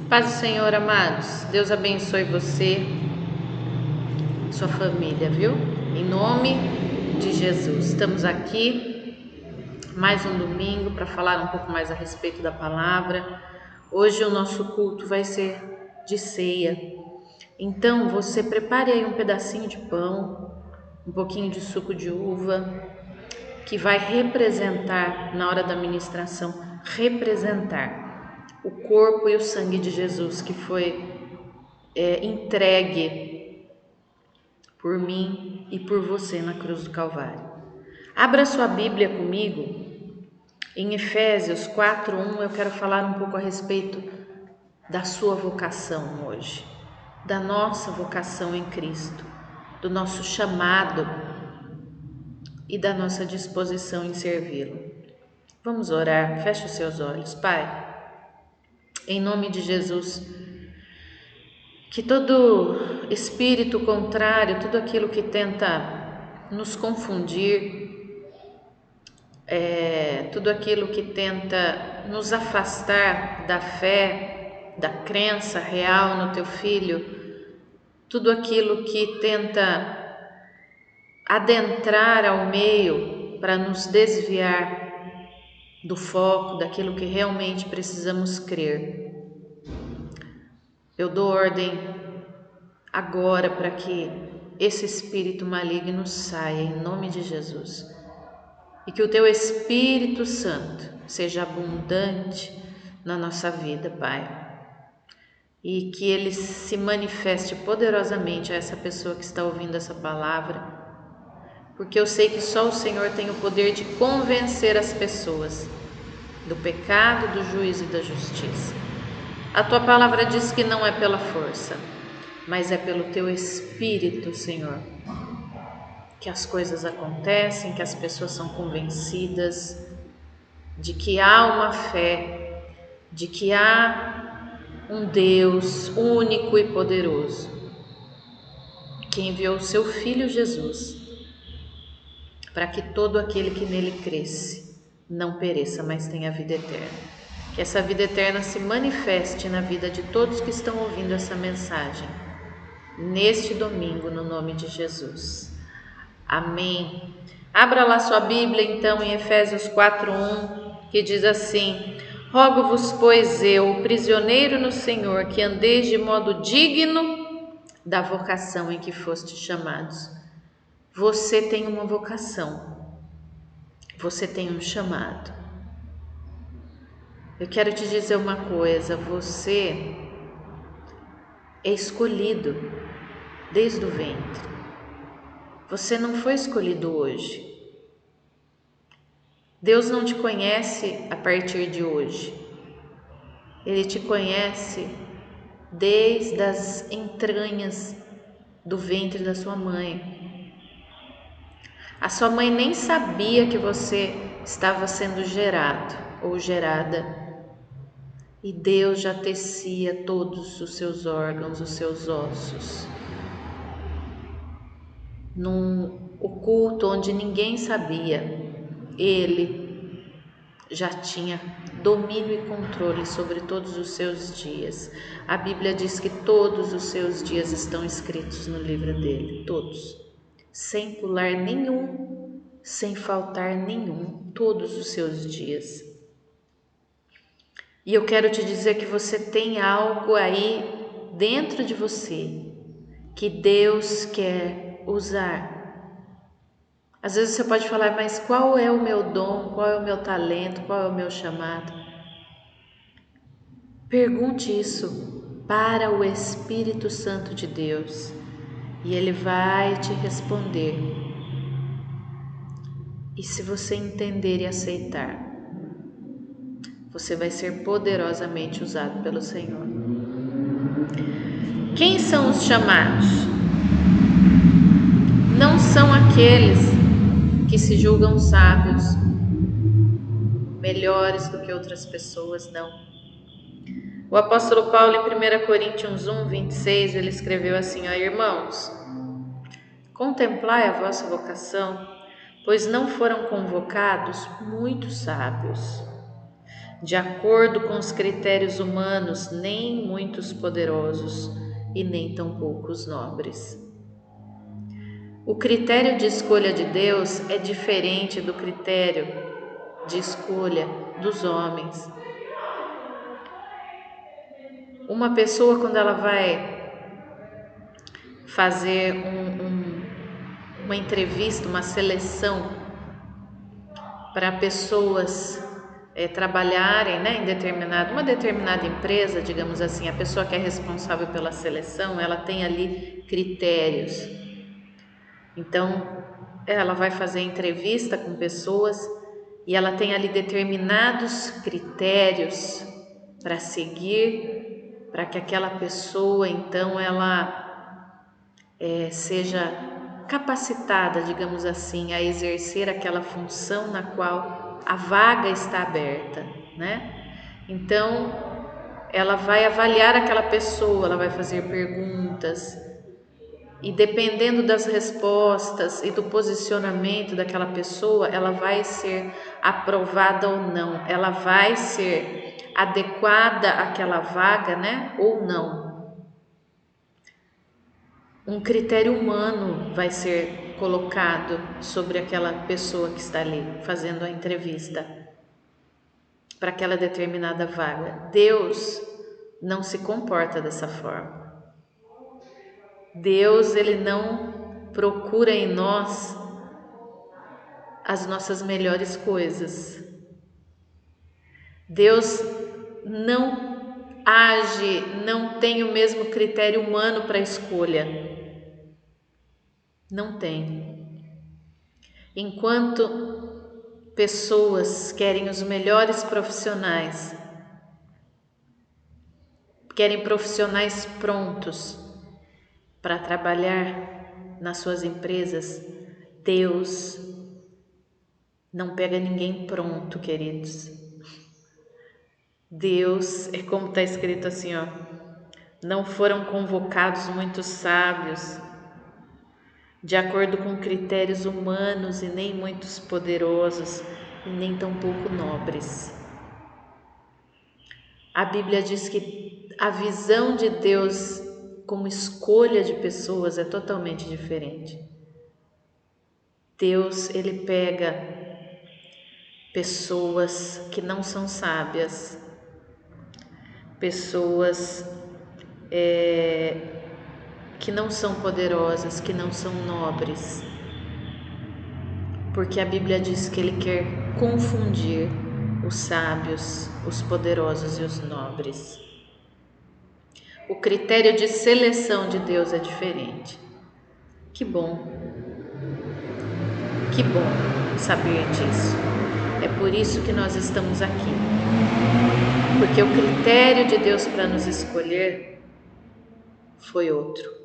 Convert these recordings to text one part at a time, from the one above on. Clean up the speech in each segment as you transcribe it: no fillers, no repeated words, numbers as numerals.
Paz do Senhor, amados. Deus abençoe você, sua família, viu? Em nome de Jesus. Estamos aqui mais um domingo para falar um pouco mais a respeito da palavra. Hoje o nosso culto vai ser de ceia. Então, você prepare aí um pedacinho de pão, um pouquinho de suco de uva, que vai representar, na hora da ministração, representar o corpo e o sangue de Jesus que foi entregue por mim e por você na cruz do Calvário. Abra sua Bíblia comigo em Efésios 4:1. Eu quero falar um pouco a respeito da sua vocação hoje, da nossa vocação em Cristo, do nosso chamado e da nossa disposição em servi-lo. Vamos orar. Feche os seus olhos. Pai, em nome de Jesus, que todo espírito contrário, tudo aquilo que tenta nos confundir, tudo aquilo que tenta nos afastar da fé, da crença real no Teu Filho, tudo aquilo que tenta adentrar ao meio para nos desviar do foco, daquilo que realmente precisamos crer. Eu dou ordem agora para que esse espírito maligno saia em nome de Jesus e que o Teu Espírito Santo seja abundante na nossa vida, Pai, e que ele se manifeste poderosamente a essa pessoa que está ouvindo essa palavra, porque eu sei que só o Senhor tem o poder de convencer as pessoas do pecado, do juízo e da justiça. A Tua palavra diz que não é pela força, mas é pelo Teu Espírito, Senhor, que as coisas acontecem, que as pessoas são convencidas de que há uma fé, de que há um Deus único e poderoso, que enviou o Seu Filho Jesus, para que todo aquele que nele cresce não pereça, mas tenha vida eterna. Que essa vida eterna se manifeste na vida de todos que estão ouvindo essa mensagem, neste domingo, no nome de Jesus. Amém. Abra lá sua Bíblia, então, em Efésios 4:1, que diz assim: Rogo-vos, pois eu, prisioneiro no Senhor, que andeis de modo digno da vocação em que fostes chamados. Você tem uma vocação, você tem um chamado. Eu quero te dizer uma coisa, você é escolhido desde o ventre. Você não foi escolhido hoje. Deus não te conhece a partir de hoje. Ele te conhece desde as entranhas do ventre da sua mãe. A sua mãe nem sabia que você estava sendo gerado ou gerada. E Deus já tecia todos os seus órgãos, os seus ossos. Num oculto onde ninguém sabia, Ele já tinha domínio e controle sobre todos os seus dias. A Bíblia diz que todos os seus dias estão escritos no livro dele, todos, sem pular nenhum, sem faltar nenhum, todos os seus dias. E eu quero te dizer que você tem algo aí dentro de você que Deus quer usar. Às vezes você pode falar, mas qual é o meu dom, qual é o meu talento, qual é o meu chamado? Pergunte isso para o Espírito Santo de Deus e Ele vai te responder. E se você entender e aceitar, você vai ser poderosamente usado pelo Senhor. Quem são os chamados? Não são aqueles que se julgam sábios, melhores do que outras pessoas, não. O apóstolo Paulo, em 1 Coríntios 1:26, ele escreveu assim: irmãos, contemplai a vossa vocação, pois não foram convocados muitos sábios, de acordo com os critérios humanos, nem muitos poderosos e nem tão poucos nobres. O critério de escolha de Deus é diferente do critério de escolha dos homens. Uma pessoa, quando ela vai fazer uma entrevista, uma seleção para pessoas trabalharem, né, em uma determinada empresa, digamos assim, a pessoa que é responsável pela seleção, ela tem ali critérios. Então, ela vai fazer entrevista com pessoas e ela tem ali determinados critérios para seguir, para que aquela pessoa, então, ela seja capacitada, digamos assim, a exercer aquela função na qual a vaga está aberta, né? Então, ela vai avaliar aquela pessoa, ela vai fazer perguntas e dependendo das respostas e do posicionamento daquela pessoa, ela vai ser aprovada ou não, ela vai ser adequada àquela vaga, né? Ou não. Um critério humano vai ser colocado sobre aquela pessoa que está ali fazendo a entrevista para aquela determinada vaga. Deus não se comporta dessa forma. Deus, ele não procura em nós as nossas melhores coisas. Deus não age, não tem o mesmo critério humano para a escolha. Não tem. Enquanto pessoas querem os melhores profissionais, querem profissionais prontos para trabalhar nas suas empresas, Deus não pega ninguém pronto, queridos. Deus, é como está escrito assim, ó, não foram convocados muitos sábios, de acordo com critérios humanos, e nem muitos poderosos, e nem tampouco nobres. A Bíblia diz que a visão de Deus como escolha de pessoas é totalmente diferente. Deus, ele pega pessoas que não são sábias, pessoas que não são poderosas, que não são nobres, porque a Bíblia diz que ele quer confundir os sábios, os poderosos e os nobres. O critério de seleção de Deus é diferente. Que bom saber disso. É por isso que nós estamos aqui, porque o critério de Deus para nos escolher foi outro.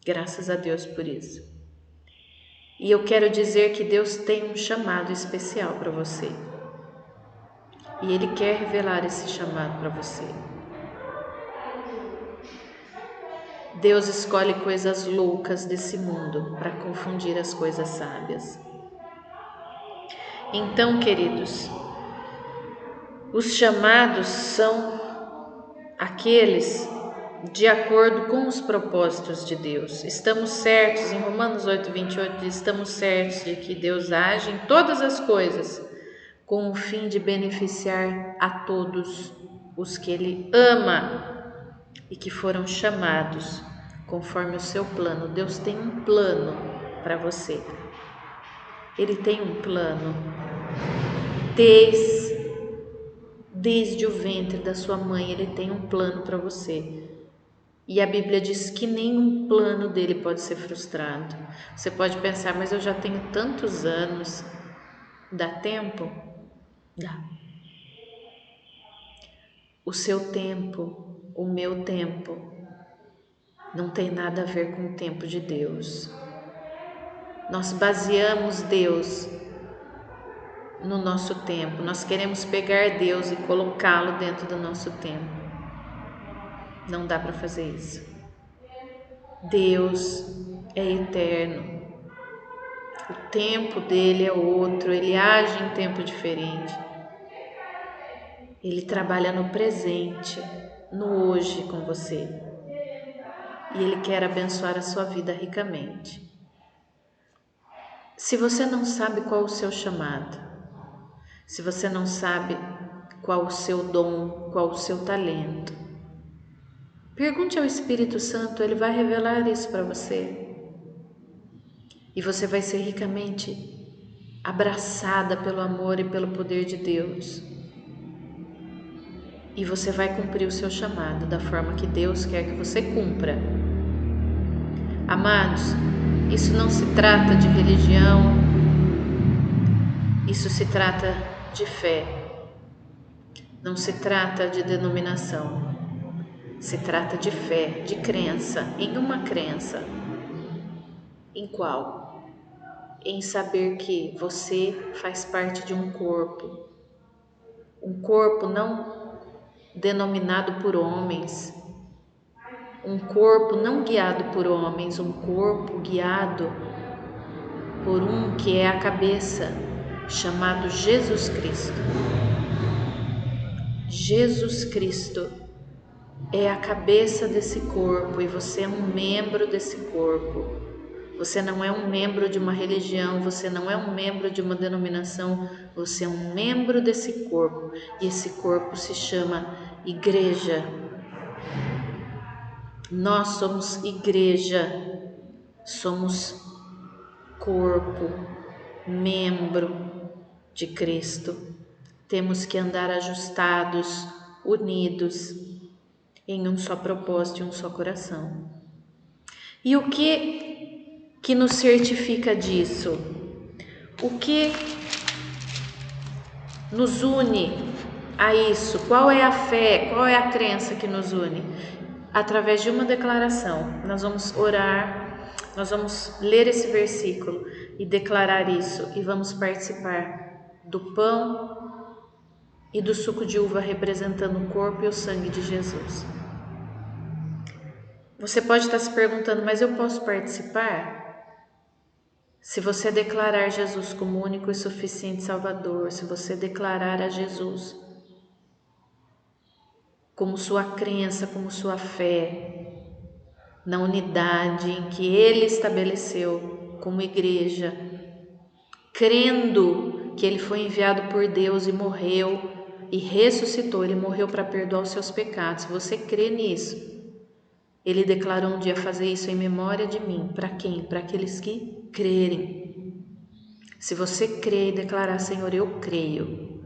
Graças a Deus por isso. E eu quero dizer que Deus tem um chamado especial para você. E Ele quer revelar esse chamado para você. Deus escolhe coisas loucas desse mundo para confundir as coisas sábias. Então, queridos, os chamados são aqueles de acordo com os propósitos de Deus. Estamos certos, em Romanos 8:28, estamos certos de que Deus age em todas as coisas com o fim de beneficiar a todos os que Ele ama e que foram chamados conforme o seu plano. Deus tem um plano para você. Ele tem um plano desde o ventre da sua mãe. Ele tem um plano para você. E a Bíblia diz que nenhum plano dele pode ser frustrado. Você pode pensar, mas eu já tenho tantos anos. Dá tempo? Dá. O seu tempo, o meu tempo, não tem nada a ver com o tempo de Deus. Nós baseamos Deus no nosso tempo. Nós queremos pegar Deus e colocá-lo dentro do nosso tempo. Não dá para fazer isso. Deus é eterno. O tempo dele é outro, ele age em tempo diferente. Ele trabalha no presente, no hoje com você. E Ele quer abençoar a sua vida ricamente. Se você não sabe qual o seu chamado, se você não sabe qual o seu dom, qual o seu talento, pergunte ao Espírito Santo, ele vai revelar isso para você. E você vai ser ricamente abraçada pelo amor e pelo poder de Deus. E você vai cumprir o seu chamado da forma que Deus quer que você cumpra. Amados, isso não se trata de religião, isso se trata de fé. Não se trata de denominação. Se trata de fé, de crença, em uma crença. Em qual? Em saber que você faz parte de um corpo não denominado por homens, um corpo não guiado por homens, um corpo guiado por um que é a cabeça, chamado Jesus Cristo. Jesus Cristo é a cabeça desse corpo e você é um membro desse corpo. Você não é um membro de uma religião, você não é um membro de uma denominação, você é um membro desse corpo. E esse corpo se chama igreja. Nós somos igreja, somos corpo, membro de Cristo. Temos que andar ajustados, unidos, em um só propósito e um só coração. E o que nos certifica disso? O que nos une a isso? Qual é a fé, qual é a crença que nos une? Através de uma declaração. Nós vamos orar, nós vamos ler esse versículo e declarar isso, e vamos participar do pão e do suco de uva representando o corpo e o sangue de Jesus. Você pode estar se perguntando, mas eu posso participar? Se você declarar Jesus como único e suficiente Salvador, se você declarar a Jesus como sua crença, como sua fé, na unidade em que Ele estabeleceu como igreja, crendo que Ele foi enviado por Deus e morreu e ressuscitou, Ele morreu para perdoar os seus pecados. Se você crê nisso, Ele declarou um dia fazer isso em memória de mim. Para quem? Para aqueles que crerem. Se você crer e declarar, Senhor, eu creio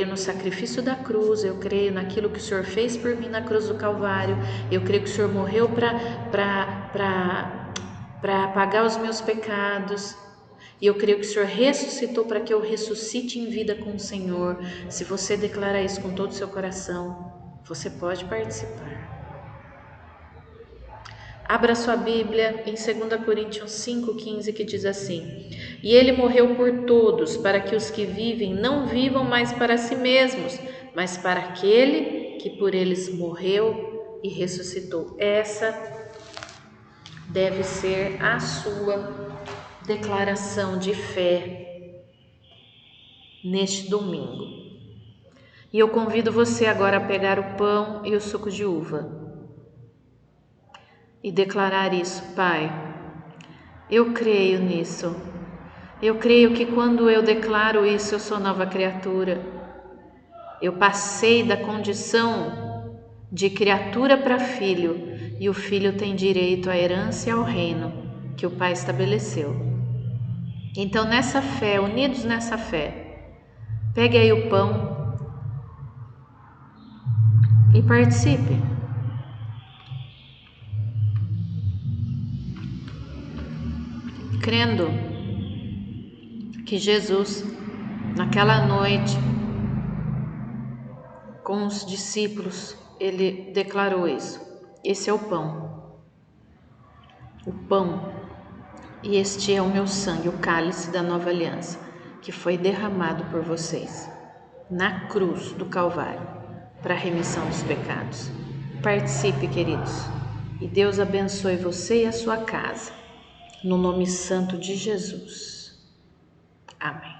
no sacrifício da cruz, eu creio naquilo que o Senhor fez por mim na cruz do Calvário, eu creio que o Senhor morreu para pagar os meus pecados, e eu creio que o Senhor ressuscitou para que eu ressuscite em vida com o Senhor. Se você declarar isso com todo o seu coração, você pode participar. Abra sua Bíblia em 2 Coríntios 5,15, que diz assim: E Ele morreu por todos, para que os que vivem não vivam mais para si mesmos, mas para aquele que por eles morreu e ressuscitou. Essa deve ser a sua declaração de fé neste domingo. E eu convido você agora a pegar o pão e o suco de uva e declarar isso: Pai, eu creio nisso. Eu creio que quando eu declaro isso, eu sou nova criatura. Eu passei da condição de criatura para filho, e o filho tem direito à herança e ao reino que o Pai estabeleceu. Então, nessa fé, unidos nessa fé, pegue aí o pão e participe. Crendo que Jesus, naquela noite, com os discípulos, ele declarou isso: esse é o pão, e este é o meu sangue, o cálice da nova aliança, que foi derramado por vocês na cruz do Calvário, para a remissão dos pecados. Participe, queridos, e Deus abençoe você e a sua casa, no nome santo de Jesus. Amém.